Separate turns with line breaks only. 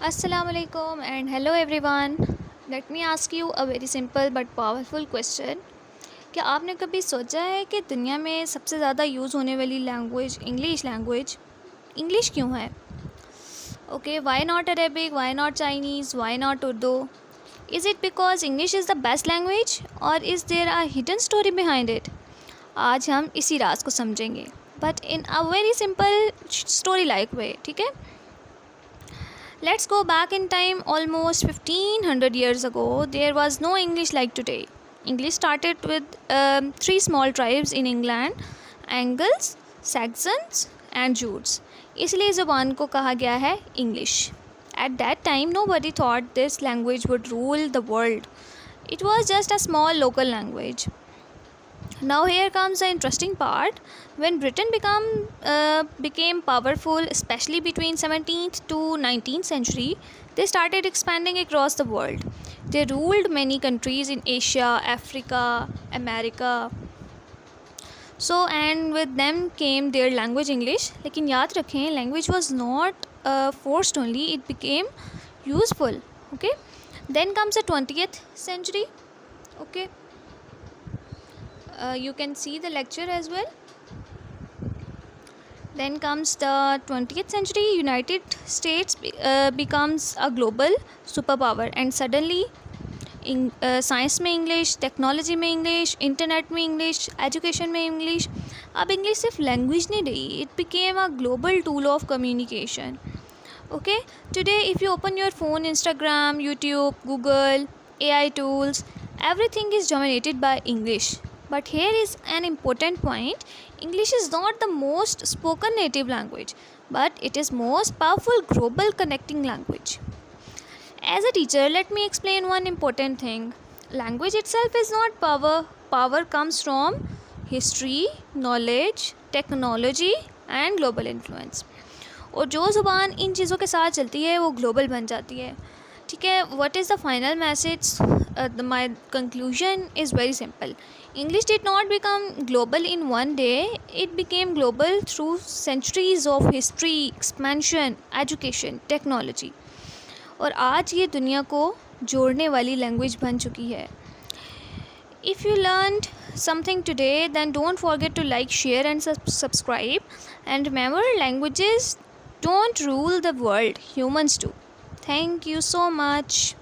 Assalamualaikum and hello everyone. Let me ask you a very simple but powerful question. क्या आपने कभी सोचा है कि दुनिया में सबसे ज़्यादा यूज़ होने वाली लैंग्वेज इंग्लिश क्यों है? Okay, why not Arabic, why not Chinese, why not Urdu? Is it because English is the best language और is there a hidden story behind it? आज हम इसी राज को समझेंगे, but in a very simple story like way. ठीक है, let's go back in time. Almost 1500 years ago, there was no English like today. English started with three small tribes in England: Angles, Saxons and Jutes. इसलिए ज़ुबान को कहा गया है English. At that time, nobody thought this language would rule the world. It was just a small local language. Now here comes the interesting part. When Britain became powerful, especially between 17th to 19th century, they started expanding across the world. They ruled many countries in Asia, Africa, America. So and with them came their language English. लेकिन याद रखें, language was not forced only, it became useful. Okay. Then comes the 20th century. Okay. You can see the lecture as well. Then comes the 20th century. United States becomes a global superpower and suddenly science में English, technology में English, internet में English, education में English. अब English सिर्फ language नहीं रही, it became a global tool of communication. Okay, today if you open your phone, Instagram, YouTube, Google, AI tools, everything is dominated by English. But here is an important point. English is not the most spoken native language, but it is most powerful global connecting language. As a teacher, let me explain one important thing. Language itself is not power. Power comes from history, knowledge, technology and global influence. और जो ज़ुबान इन चीज़ों के साथ चलती है वो global बन जाती है. ठीक है, what is the final message? My conclusion is very simple. English did not become global in one day. It became global through centuries of history, expansion, education, technology. और आज ये दुनिया को जोड़ने वाली लैंग्वेज बन चुकी है. If you learned something today, then don't forget to like, share and subscribe. And remember, languages don't rule the world, humans do. Thank you so much.